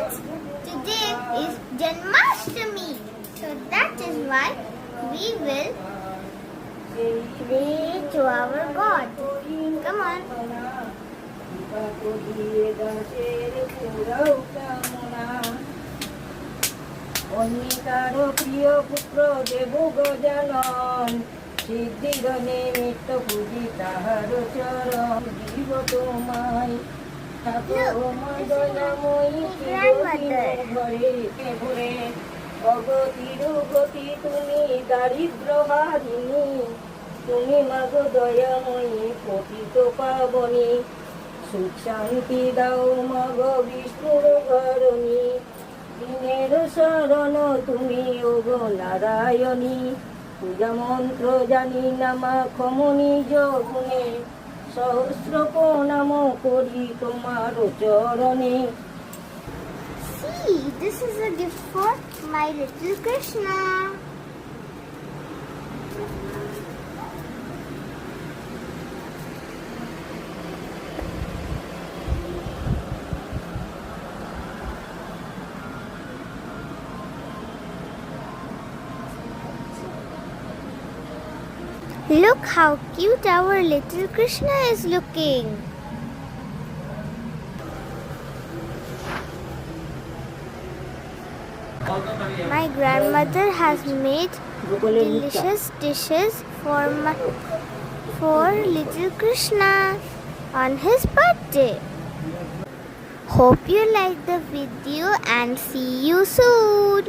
friends, today is Janmashtami. So that is why we will pray to our God. Come on. অনিতার প্রিয় পুত্র দেব গজানন সিদ্ধিগণে নিত্য পূজি তাহার চরণ জীব তোমায় ঠাকুরময় দয়াময়ী ঘরে ঘরে অগতির গতি তুমি দারিদ্র হারিণী তুমি মাগ দয়াময়ী পতিত পাবনী সুখ শান্তি দাও মাগ বিষ্ণুর ঘরণী দিনের শরণ তুমি ওগো নারায়ণী পূজা মন্ত্র জানি নামা খমনি যোগুনে সহস্র প্রণাম করি তোমার চরণে। See, this is a gift for my little Krishna. Look how cute our little Krishna is looking. My grandmother has made delicious dishes for little Krishna on his birthday. Hope you like the video and see you soon.